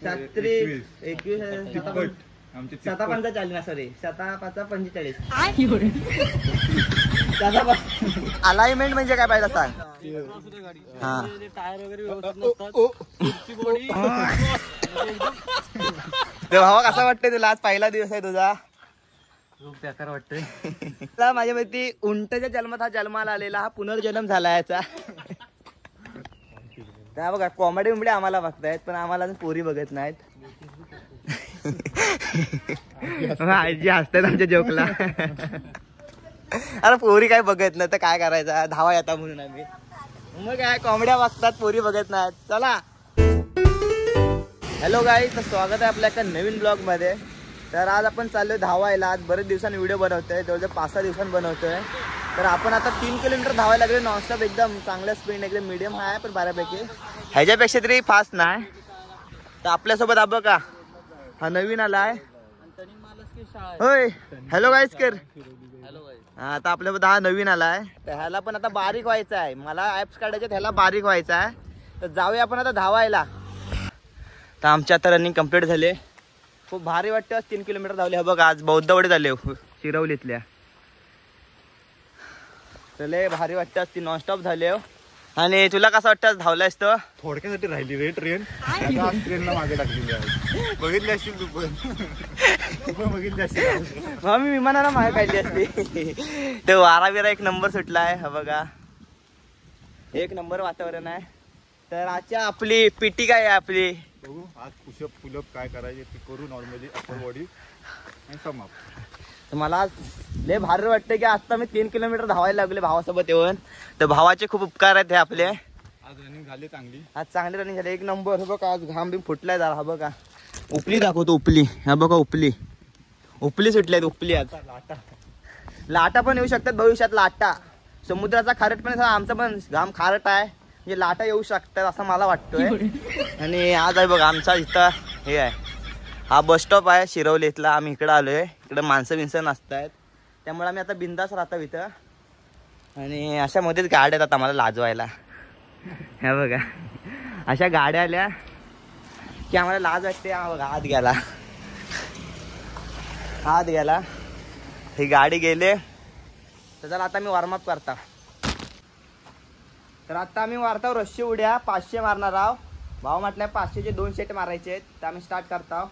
37 21 7:5 चालली ना sorry 7:45 alignment म्हणजे काय पाहिजे सांग. हा टायर वगैरे व्यवस्थित नसतात. भावा कसा वाटतंय तुला? आज पहिला दिवस आहे तुझा. खूप बेकार वाटतंय. माझ्या माहिती उंटच्या जन्मात हा जन्माला आलेला, हा पुनर्जन्म झाला याचा. त्या बघा कॉमेडी बिंबडी आम्हाला बघतायत पण आम्हाला पोरी बघत नाहीत. आजी हसतात आमच्या जोकला. अरे पोरी काय बघत नाही तर काय करायचं, धावा येता म्हणून आम्ही. मग काय कॉमेड्या बघतात पोरी बघत नाहीत. चला हॅलो गाईज, तर स्वागत आहे आपल्या एका नवीन ब्लॉग मध्ये. तर आज आपण चाललोय धावायला. आज बरेच दिवसांनी व्हिडिओ बनवतोय, जवळजवळ 5-6 दिवसांनी बनवतोय. तर आपण आता 3 किलोमीटर धावायला लागले नॉनस्टॉप, एकदम चांगल्या स्पीड, एकदम मीडियम आहे पण बऱ्यापैकी, ह्याच्यापेक्षा तरी फास्ट नाही. तर आपल्यासोबत हा बघा हा नवीन आलाय. होय हॅलो गाईज कर. आता आपल्यासोबत हा नवीन आलाय. तर ह्याला पण आता बारीक व्हायचं आहे. मला ऍप्स काढायचे, ह्याला बारीक व्हायचं आहे. तर जाऊया आपण आता धावायला. तर आमची आता रनिंग कंप्लीट झाली. खूप भारी वाटतं. आज 3 किलोमीटर धावले. हा बघ आज बौद्धवडे झाले शिरवलीतल्या. तर लय भारी वाटतं. आज ती नॉनस्टॉप झाले. आणि तुला कसं वाटतं धावलायस? तर थोडक्यासाठी राहिली रे ट्रेन. ट्रेनला मागे टाकलेली आहे. बघितली असतील तू पण. बघितली असतील. मी विमानाला मागे काढली असते. ते वारा बिरा एक नंबर सुटलाय. हा बघा एक नंबर वातावरण आहे. तर आजच्या आपली पीटी काय आहे आपली, बघू आज पुशअप पुलअप काय करायचे ते करू. नॉर्मली अपर बॉडी आणि समाप्त. तर मला आज लय भारी वाटतं की आता मी 3 किलोमीटर धावायला लागले भावासोबत येऊन. तर भावाचे खूप उपकार आहेत हे आपले. आज रनिंग झाली चांगली. आज चांगली रनिंग झाली एक नंबर. बघा आज घाम बिम फुटलाय जरा. हा बघा उपली दाखवतो उपली. हा बघा उपली सुटल्यात. उपली आज लाटा पण येऊ शकतात भविष्यात. लाटा समुद्राचा खारट पण, आमचा पण घाम खारट आहे म्हणजे लाटा येऊ शकतात असं मला वाटतोय. आणि आज आहे बघा आमचा इथं हे आहे, हा बस स्टॉप आहे शिरवली इथला. आम्ही इकडं आलोय. इकडं माणसं बिनसं नसतायत त्यामुळे आम्ही आता बिंदास राहतो इथं. आणि अशा मध्येच गाड्या येतात आम्हाला लाजवायला. हे बघा अशा गाड्या आल्या की आम्हाला लाज वाटते. हा बघा आत गेला ही गाडी गेले. तर चला आता मी वॉर्मअप करता. तर आता आम्ही मारतो रस्सी उड्या 500 मारणार आहोत. भाव म्हटलं 500चे 2 सेट मारायचे आहेत. तर आम्ही स्टार्ट करतो.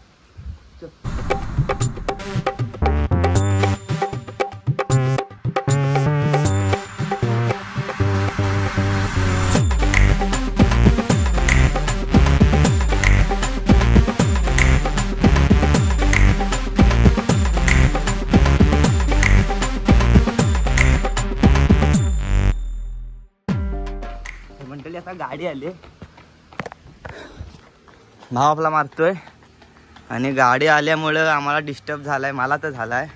मंडळी आता गाडी आली. भाव आपला मारतोय आणि गाडी आल्यामुळं आम्हाला डिस्टर्ब झालाय. मला तर झालाय.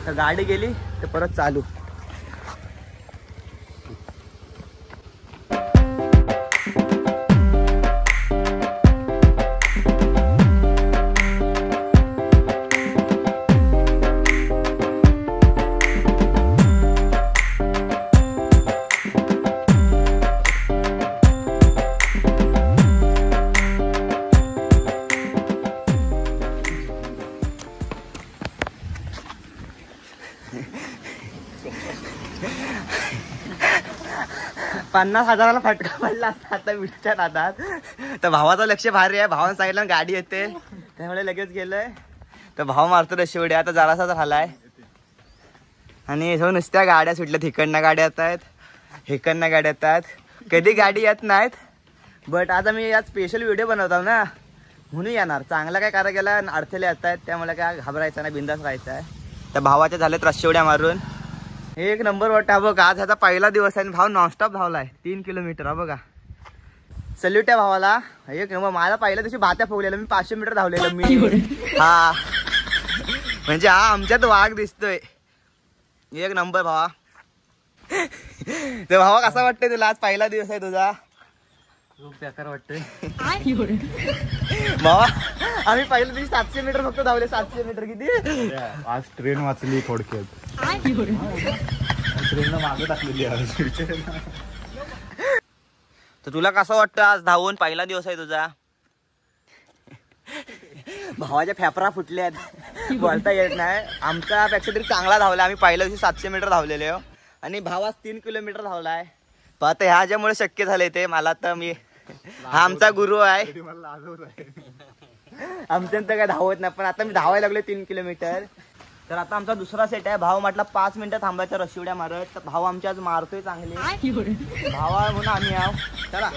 तर गाडी गेली तर परत चालू. $50,000 फटका पडला असता आता विटच्या नादात. तर भावाचं लक्ष भारी आहे. भावानं सांगितलं गाडी येते त्यामुळे लगेच गेलोय. तर भाव मारतो रशी उड्या. आता जरासा झालाय आणि नुसत्या गाड्या सुटल्या. हिकडनं गाड्या येत आहेत, हिकडनं गाड्या येतात. कधी गाडी येत नाहीत. बट आज आम्ही आज स्पेशल व्हिडिओ बनवतो ना म्हणून येणार. चांगला काय करा गेला अडथळे येत आहेत त्यामुळे काय घाबरायचं नाही, बिंदास राहायचं आहे. तर भावाच्या झालेत रशी उड्या मारून एक नंबर वाटतं. हा बघा आज ह्याचा पहिला दिवस आहे. भाव नॉनस्टॉप धावलाय 3 किलोमीटर. हा बघा सल्यूट आहे भावाला. एक नंबर. मला पहिल्या दिवशी भात्या फुगलेलं. मी 500 मीटर धावलेलं मी. हा म्हणजे हा आमच्यात वाघ दिसतोय. एक नंबर भावा. तर भावा कसा वाटतंय तुला? आज पहिला दिवस आहे तुझा. खूप बेकार वाटतंय भावा. आम्ही पहिल्या दिवशी 700 मीटर फक्त धावले. 700 मीटर किती. आज ट्रेन वाचली थोडक्यात. ट्रेनला मागे टाकलेली आहे. तर तुला कसं वाटतं आज धावून? पहिला दिवस आहे तुझा. भावाच्या फेफरा फुटल्यात बोलता येत नाही. आमचा पेक्षा तरी चांगला धावला. आम्ही पहिल्या दिवशी 700 मीटर धावलेले हो आणि भावाच 3 किलोमीटर धावलाय. आता ह्याच्यामुळे शक्य झालंय ते. मला तर हा आमचा गुरु आहे. आमच्या तर काय धावत नाही, पण आता मी धावायला लागलो 3 किलोमीटर. तर आता आमचा दुसरा सेट आहे. भाव म्हटलं 5 मिनिटं थांबायचं रशी उड्या मारत. तर भाव आमच्या आज मारतोय चांगली. भावा म्हणून आम्ही आहो. चला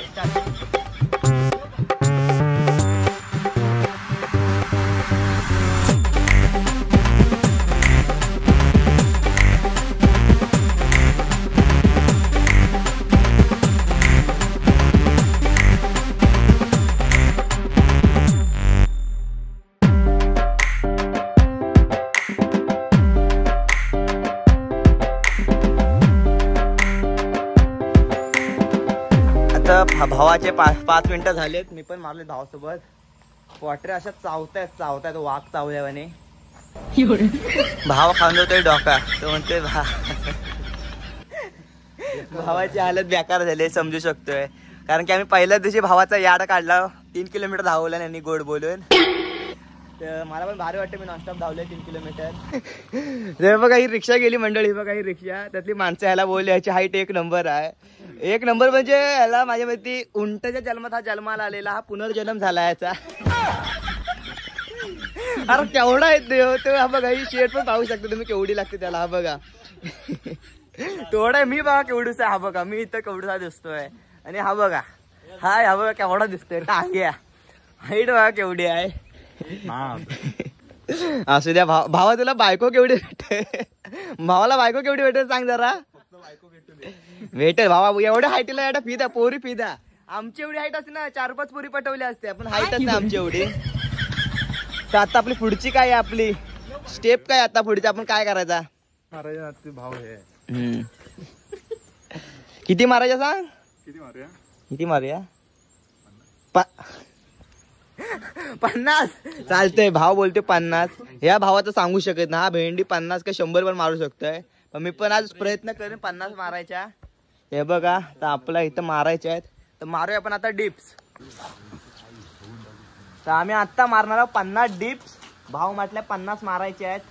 भावाचे 5 मिनिटं झालेत. मी पण मारले भावासोबत. वाटरे अशा चावतायत वाघ चावल्यावाने. भाव खांदवतोय डोका. तो म्हणतोय भावाची हालत बेकार झाली समजू शकतोय. कारण की आम्ही पहिल्याच दिवशी भावाचा याड काढला. 3 किलोमीटर धावला यांनी गोड बोलून. तर मला पण भारी वाटतं. मी नॉनस्टॉप धावलोय 3 किलोमीटर. बघा ही रिक्षा गेली मंडळी. बघा ही रिक्षा. त्यातली माणसं ह्याला बोलली ह्याची हाईट 1 नंबर आहे. 1 नंबर म्हणजे ह्याला माझ्या माहिती उंटच्या जन्मात हा जन्माला आलेला. हा पुनर्जन्म झाला याचा. अरे केवढा येते तो. हा बघा ही शेट पण पाहू शकता तुम्ही केवढी लागते त्याला. हा बघा तेवढा मी बघा केवढूसा आहे. हा बघा मी इथं केवढूसा दिसतोय. आणि हा बघा हा बघा केवढा दिसतोय. टांग्या हाईट बघा केवढी आहे. असू द्या. भावा तुला बायको केवढी भेटते? भावाला बायको केवढी भेटेल सांग जरा. भेटेल भावा. एवढ्या हाईटला एवढा फिदा पोरी फिदा. आमची एवढी हाईट असते ना 4-5 पोरी पटवल्या असते. पण हाईटच नाही आमची एवढी. तर आता आपली पुढची काय आहे? आपली स्टेप काय आता पुढची? आपण काय करायचा? भाव हे किती मारायच्या सांग? किती मारूया? 50 चालतंय. भाव बोलते 50. ह्या भावाचं सांगू शकत ना. हा भेंडी 50 का 100 पण मारू शकतोय. पण मी पण आज प्रयत्न करेन 50 मारायच्या. हे बघा तर आपला इथं मारायच्या आहेत. तर मारूया पण आता डिप्स. तर आम्ही आता मारणार आहोत 50 डिप्स. भाव म्हटल्या 50 मारायचे आहेत.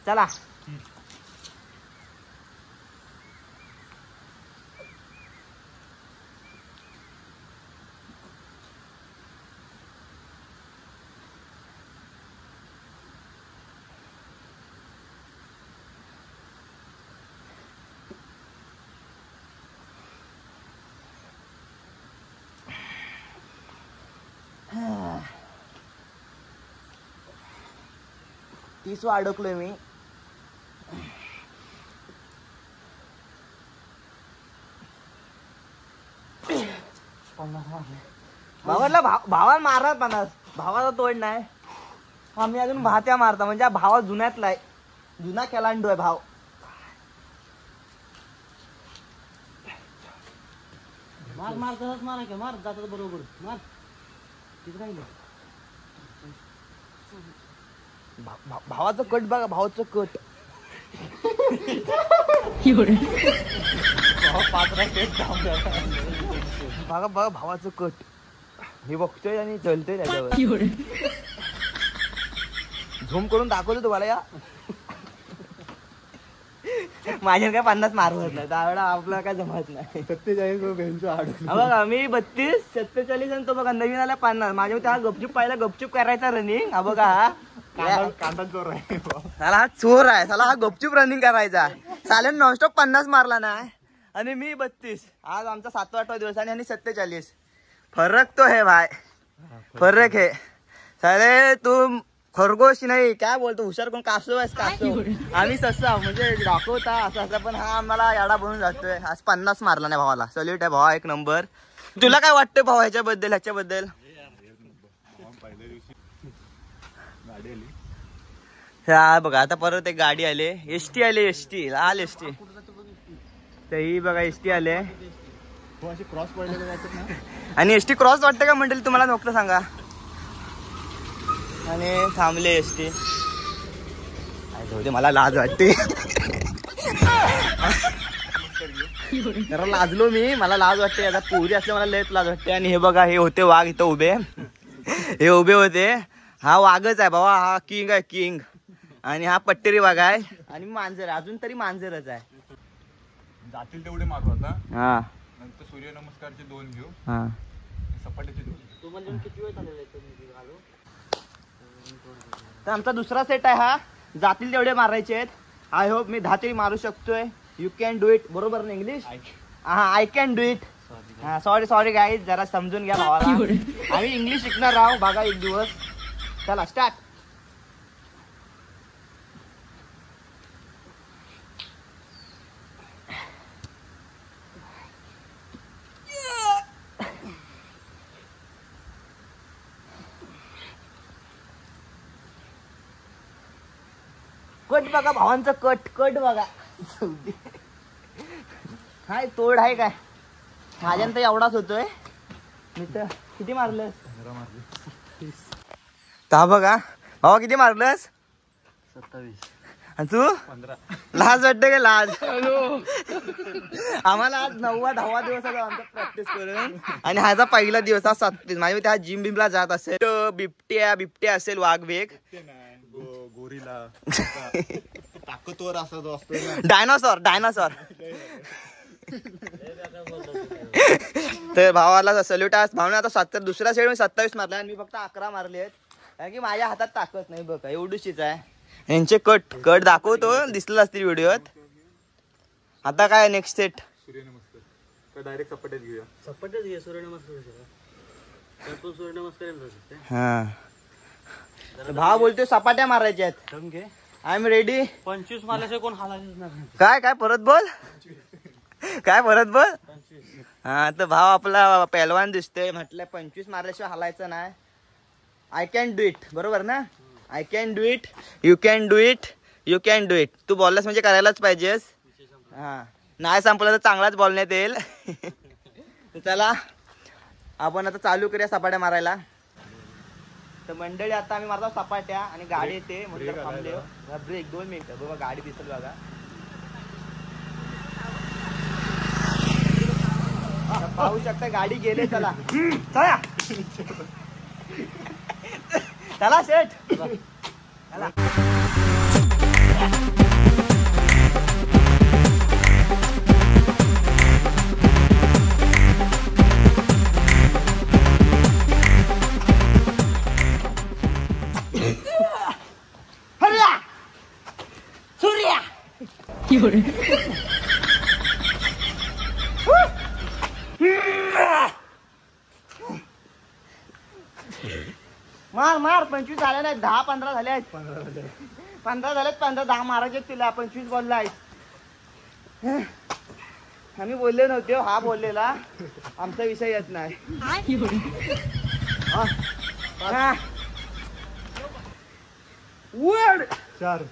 चला तीस अडकलोय मी. भावा मारणार 50. भावाचा तोड नाही. आम्ही अजून भात्या मारता. म्हणजे भावा जुन्यातला आहे. जुना खेळांडू आहे भाव. मार मार तसंच मारा की. मार जातात बरोबर. मार किती राहिलं? भावाचं कट बघा. भावाचं कट बघा बघा भावाचं कट. हे बघतोय आणि चलतोय त्याच्यावर. झूम करून दाखवतो तुम्हाला. या माझ्या काय 50 मारवत नाही. त्यावेळेला आपलं काय जमत नाही. 47 बघा मी 32 47 आणि तो बघा नवीन आला 50. माझ्या त्या गपचूप पाहिला गपचूप करायचा रनिंग. हा बघा कांदा चोर आहे. साला हा चोर आहे. साला हा गपचूप रनिंग करायचा. साले नॉनस्टॉप 50 मारला ना. आणि मी 32. आज आमचा 7वा-8वा दिवस आणि 47. फरक तो है भाई. फरक है. साले तू खरगोश नाही काय बोलतो. हुशार कोण? कासव आहेस कासव. आम्ही ससा म्हणजे दाखवता असं असं. पण हा आम्हाला याडा बनून जातोय. आज 50 मारला नाही भावाला. सल्यूट आहे भावा. 1 नंबर. तुला काय वाटतं भावा ह्याच्याबद्दल? हा बघा आता परत एक गाडी आली. एसटी आली. एसटी लाल एसटी. तर ही बघा एसटी आले. क्रॉस पडलेले जातात ना. आणि एसटी क्रॉस वाटतं का मंडळी तुम्हाला? नोकरं सांगा. आणि थांबले एसटी. मला लाज वाटते. जरा लाजलो मी, मला लाज वाटते आता पोरी असल्या मला लयच लाज वाटते. आणि हे बघा हे होते वाघ इथं उभे, हे उभे होते. हा वाघच आहे बाबा, हा किंग आहे किंग. आणि हा पट्टेरी वाघ आहे आणि मांजर अजून तरी मांजरच आहे. जातील तेवढे मारू आता. हा नंतर सूर्यनमस्कारचे 2 घेऊ, हा सपाट्याचे 2. तू म्हणजे किती वेळ झालेला घालू. तर आमचा दुसरा सेट आहे हा, जातील तेवढे मारायचे आहेत. आय होप मी 10 तरी मारू शकतोय. You can do it. बरोबर ना इंग्लिश? हा, आय कॅन डू इट. हा सॉरी गाईज, जरा समजून घ्या भावाला. आम्ही इंग्लिश शिकणार आहोत बघा एक दिवस. चला स्टार्ट. कट बघा भावांचा, कट बघा. हाय तोड आहे काय माझ्यानंतर एवढाच होतोय. मी तर किती मारलंस? 15 मारले. ता बघा भावा किती मारलंस? 27. आणि तू? 15. लाज वाटते का लाज? आम्हाला आज 9वा 10वा दिवस आहे आमचा प्रॅक्टिस करून. आणि ह्याचा पहिला दिवस हा 37. माझ्या त्या जिम बिमला जात असेल, बिबट्या असेल, वाघ वेग, गोरीला ताकदवर असा जो असतो ना, डायनासॉर. तर भावाला सल्यूट आहे. भावने आता 70 दुसऱ्या सेट 27 मारले आणि मी फक्त 11 मारले आहेत. कारण की माझ्या हातात ताकद नाही बघा, एवढीशीच आहे. यांचे कट दाखवतो, दिसलं असतील व्हिडिओत. आता काय नेक्स्ट सेट? सूर्यनमस्कार का डायरेक्ट सपाट्यात घेऊया? सपाटच घे, सूर्यनमस्कार. सूर्यनमस्कार. हा भाव बोलतोय सपाट्या मारायच्या आहेत. दम घे. I am ready. 25 मारल्याशिवाय कोण हालायचंच नाही. काय परत बोल. हा तर भाव आपला पहलवान दिसतोय, म्हटलं 25 मारल्याशिवाय हालायचं नाही. I can do it. बरोबर ना? I can do it, you can do it, you can do it. तू बोललास म्हणजे करायलाच पाहिजेस. हा नाही संपलं तर चांगलाच बोलण्यात येईल. चला आपण आता चालू करूया सपाट्या मारायला. तर मंडळी आता आम्ही मारतो सपाट्या आणि गाडी येते म्हणजे थांबले. ब्रेक 2 मिनिटं बघा, गाडी दिसेल बघा. पाहू शकता गाडी गेले. चला चला शेठ. चला मार 25 झाले नाही, 10-15 झाले आहेत. 15 झालेत. 10 मारायचे तुला. 25 बोलला आहेस. आम्ही बोलले नव्हते, हा बोललेला. आमचा विषय येत नाही. 4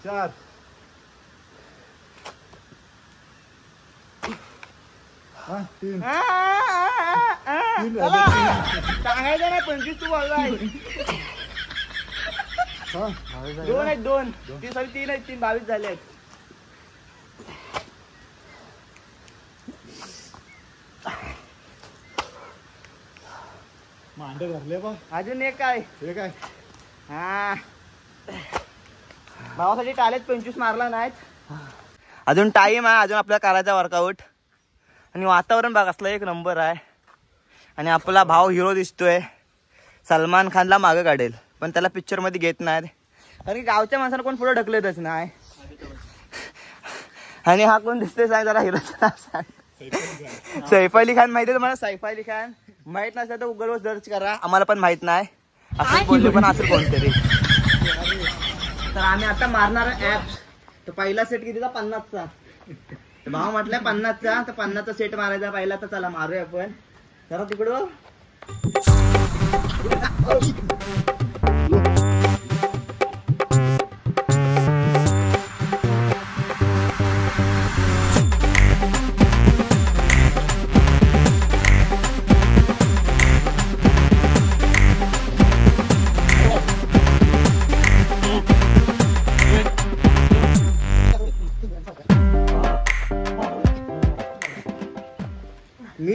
3. सांगायचं नाही 25 तू बोललाय. 2 आहेत 2. 3 आहेत 3. 22 झाले आहेत. मांडे भरले बा. अजून एक काय? हे काय? हा भावासाठी टालेत 25 मारला नाहीत. अजून टाइम आहे, अजून आपल्याला करायचा वर्कआउट. आणि वातावरण बघ असलं एक नंबर आहे. आणि आपला भाव हिरो दिसतोय. सलमान खानला मागं काढेल पण त्याला पिक्चर मध्ये घेत नाहीत. कारण की गावच्या माणसाला कोण पुढे ढकलतच नाही. आणि हा कोण दिसतोय सांग जरा हिरोचं नाव सांग. सैफ अली खान माहिती आहे तुम्हाला? सैफ अली खान माहित नसेल तर गुगलवर सर्च करा. आम्हाला पण माहित नाही. असं बोलले पण असेल कोणतरी. तर आम्ही आता मारणार ऍप्स. तर पहिला सेट कितीचा? 50चा. भाव म्हटलंय 50चा. तर 50चा सेट मारायचा पहिला. तर चला मारूया आपण. जरा तिकडं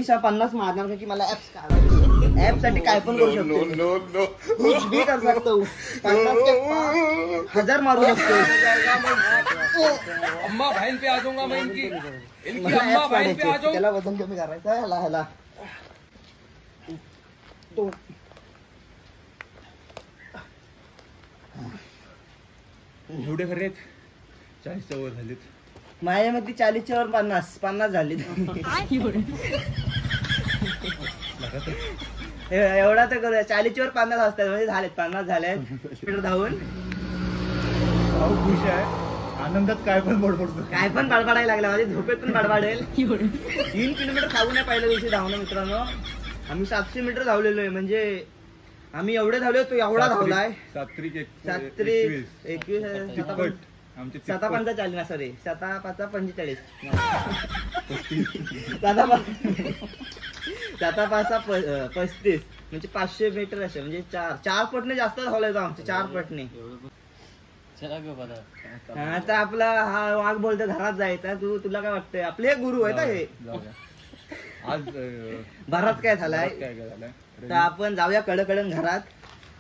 चाळीस 50 मारणार का की मला ऍप्स काढायचे ऍप साठी काय पण करू शकतो कुछ भी कर सकता हूँ 50 के 1000 मारू शकतो अम्मा बहन पे आ जाऊंगा मैं इनकी मला apps काढायचे. त्याला वजन कमी करायचं ह्याला तो एवढे खरे 40च्या वर झालेत. माझ्या मध्ये 40च्या वर 50 झाली एवढा तर करूया 40च्या वर 50 असतात म्हणजे झालेत 50 झालेत स्पीड धावून भाऊ खुश आहे आनंदात काय पण बडबडतो. काय पण बडबडायला लागला माझी झोपेत पण बडबडेल 3 किलोमीटर धावू नाही पहिल्या दिवशी धावणं मित्रांनो. आम्ही 700 मीटर धावलेलो आहे म्हणजे आम्ही एवढे धावले तो एवढा धावलाय 7 आमचे 7 ना सॉरी 7 5 45 7 5 35 म्हणजे 500 मीटर असे म्हणजे 4 पटने जास्त धावलाय तो आमचे 4 पटने. आता आपला हा वाघ बोलतो घरात जायचा तुला काय वाटतंय आपले एक गुरु आहेत हे आज भरात काय झालाय काय झालंय तर आपण जाऊया कडकडन घरात.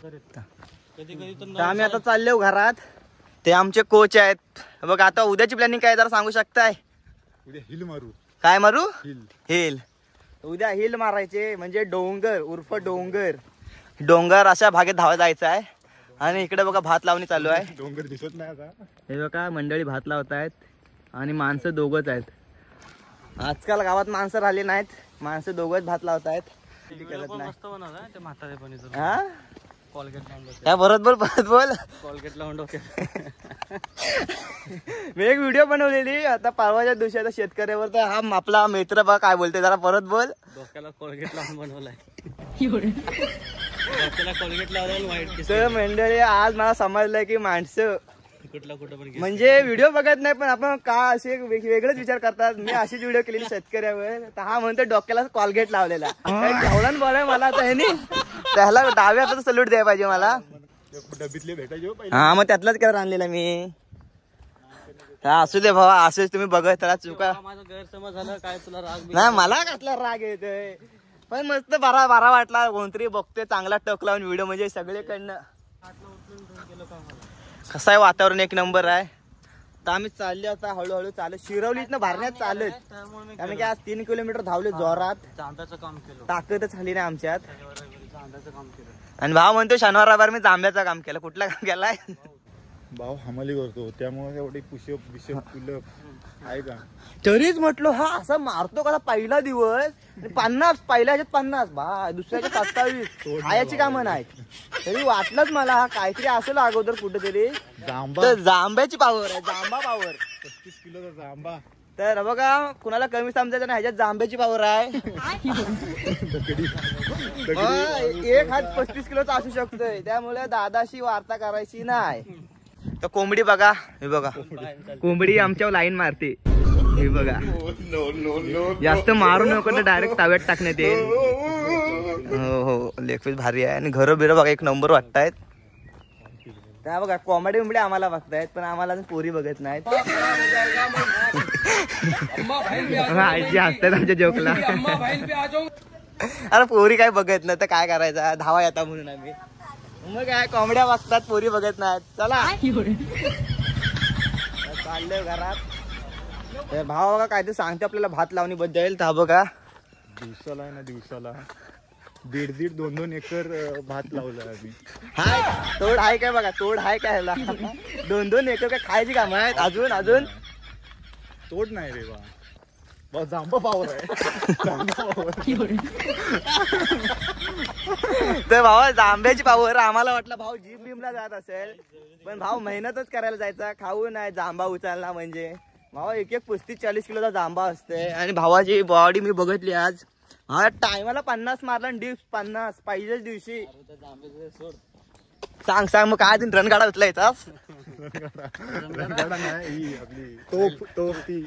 तर आम्ही आता चाललो घरात. ते आमचे कोच आहेत बघ. आता उद्याची प्लॅनिंग काय जरा सांगू शकताय? उद्या हिल मारू. काय मारू? हिल. उद्या हिल मारायचे म्हणजे डोंगर उर्फ डोंगर अशा भागेत धावा जायचं आहे. आणि इकडे बघा भात लावणी चालू आहे. डोंगर दिसत नाही आता. हे बघा मंडळी भात लावत आहेत आणि माणसं दोघच आहेत. आजकाल गावात माणसं राहिली नाहीत माणसं दोघच भात लावत आहेत. परत बोल कोलगेट लावून मी एक व्हिडिओ बनवलेली आता परवाच्या दिवशी आता शेतकऱ्यावर तर हा आपला मित्र बघा काय बोलते जरा परत बोल. डोक्याला कोलगेट लावून बनवलाय डोक्याला कोलगेट लावलं वाईट तर मंडळी आज मला समजलंय की माणसं कुठला कुठं पण म्हणजे व्हिडिओ बघत नाही पण आपण का असे वेगळेच विचार करतात. मी अशीच व्हिडिओ केलेली शेतकऱ्यावर तर हा म्हणतो डोक्याला कोलगेट लावलेला धावलन बोलाय मला आता ह्यानी त्याला डाव्या हाताचा सल्यूट द्यायला पाहिजे मला. डबीतले भेटायचे हा मग त्यातलाच कलर आणलेला मी. असू दे भावा असंच तुम्ही बघत त्याला चुका माझा गैरसमज झाला काय तुला राग नाही मला कसला राग येतोय पण मस्त बरा वाटला. कोणतरी बघतोय चांगला टक लावून व्हिडिओ म्हणजे सगळीकडनं. कसं आहे वातावरण एक नंबर आहे. तर आम्ही चालले आता हळूहळू चालत शिरवलीतनं भारण्यात चालत कारण की आज 3 किलोमीटर धावले जोरात. जांभ्याचं काम केलं ताकदच झाली नाही आमच्यात. जांभ्याचं काम केलं आणि भाव म्हणतो शनिवार रविवार मी जांभ्याचं काम केलं. कुठलं काम केलाय? भाऊ हमाली करतो त्यामुळे एवढी पुशप पुलप आहे का. तरीच म्हटलो हा असं मारतो कसा पहिला दिवस 50 पहिल्या ह्याच्यात 50 बा दुसऱ्याच्या 27 खायची कामं नाहीत. तरी वाटलंच मला हा काहीतरी असेल अगोदर कुठेतरी जांभ्याची पावर आहे जांभा पावर 35 किलोचा जांभा. तर बघा कुणाला कमी समजायचं नाही ह्याच्यात जांभ्याची पावर आहे. एक हात 35 किलोचा असू शकतोय त्यामुळे दादाशी वार्ता करायची नाही. तर कोंबडी बघा हे बघा कोंबडी आमच्यावर लाईन मारते हे बघा. जास्त मारू नको तर डायरेक्ट ताव्यात टाकण्यात येईल. हो लेगपीस भारी आहे आणि घरं बिरं बघा एक नंबर वाटतायत. त्या बघा कॉमेडी बिंबडी आम्हाला बघतायत पण आम्हाला पोरी बघत नाहीत. आजी हसतात आमच्या जोकला. अरे पोरी काय बघत नाही तर काय करायचं धावा येता म्हणून आम्ही मग काय कॉमेड्या बघतात पोरी बघत नाहीत. चला चाललोय घरात. भाव बघा काय ते सांगते आपल्याला भात लावणी बद्दल. तर बघा दिवसाला आहे ना दिवसाला 1.5 2 एकर भात लावलाय आम्ही. हाय तोड हाय काय बघा तोड हाय काय 2 एकर काय खायची काम आहेत अजून तोड नाही रे बा जांभा पावर आहे. तर भावा जांभ्याची पावर आम्हाला वाटलं भाऊ जिम बिमला जात असेल पण भाऊ मेहनतच करायला जायचा खाऊ नाही जांभा उचलला म्हणजे भावा एक 35-40 किलोचा जांभा असते. आणि भावाची बॉडी मी बघितली आज हा टायमाला 50 मारला डिप्स 50 पहिल्याच दिवशी. सांग मग काय रण गाडा उचलायचास तोप ती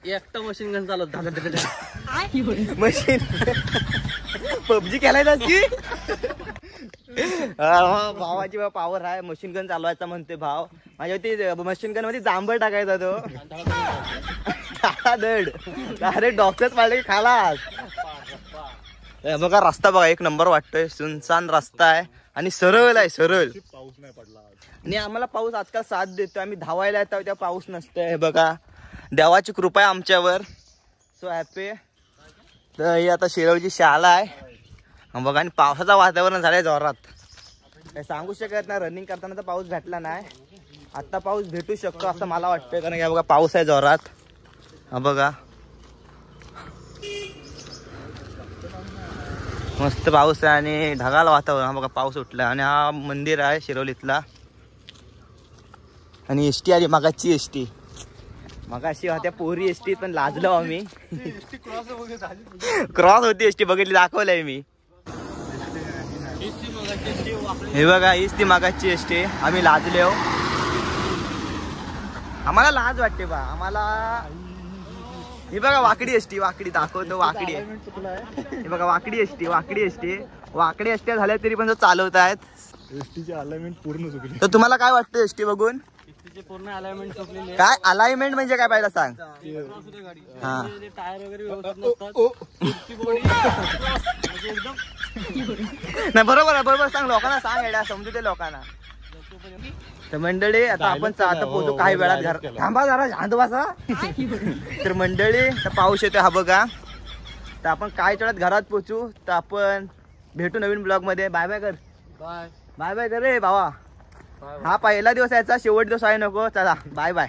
एकटा मशीन गन चालत मशीन पबजी खेळायचा की भावाची पावर आहे मशीन गन चालवायचा म्हणते भाव. माझ्या ती मशीन गन मध्ये जांभळ टाकायचा तो दड डायरेक्ट डॉक्टरच पाडले की खालास. हे बघा रस्ता बघा एक नंबर वाटतोय. सुनसान रस्ता आहे आणि सरळ आहे सरळ. पाऊस नाही पडला. आणि आम्हाला पाऊस आजकाल साथ देतो. आम्ही धावायला येतो तेव्हा पाऊस नसतोय. हे बघा देवाची कृपा आहे आमच्यावर. So happy. तर ही आता शिरवची शाळा आहे. बघा आणि पावसाचं वातावरण झालंय जोरात. काही सांगू शकत नाही. रनिंग करताना तर पाऊस भेटला नाही. आता पाऊस भेटू शकतो असं मला वाटतंय. कारण की बघा पाऊस आहे जोरात. हा बघा मस्त पाऊस आहे आणि ढगाळ वातावरण. हा बघा पाऊस उठला आणि हा मंदिर आहे शिरवलीतला. आणि एसटी आली मगाची एसटी. मगाशी होत्या पोरी एसटी पण लाजलो आम्ही. क्रॉस होती एसटी बघितली दाखवलंय मी. हे बघा हीच ती मागाची एसटी. आम्ही लाजलो. आम्हाला लाज वाटते बा आम्हाला. हे बघा वाकडी एसटी. वाकडी दाखवतो वाकडी आहे. हे बघा वाकडी एसटी. वाकडी एसटी. वाकडी एसटी झाल्या तरी पण चालवत आहेत. एसटीची अलाइनमेंट पूर्ण चुकली. तर तुम्हाला काय वाटतं एसटी बघून? पूर्ण अलाइनमेंट चुकलेली आहे. काय अलाइनमेंट म्हणजे काय पहिला सांग. हा टायर वगैरे व्यवस्थित नसतात. नाही बरोबर आहे बरोबर सांग. लोकांना सांग एड्या समजू दे लोकांना. तर मंडळी आता आपण आता पोहोचू काही वेळात घर. थांबा जरा शांत बसा. तर मंडळी तर पाऊस येतोय हा बघा. तर आपण काही वेळात घरात पोहोचू. तर आपण भेटू नवीन ब्लॉग मध्ये. बाय बाय कर. बाय बाय बाय कर रे भावा. हा पहिला दिवस यायचा शेवट दिवस आहे नको. चला बाय बाय.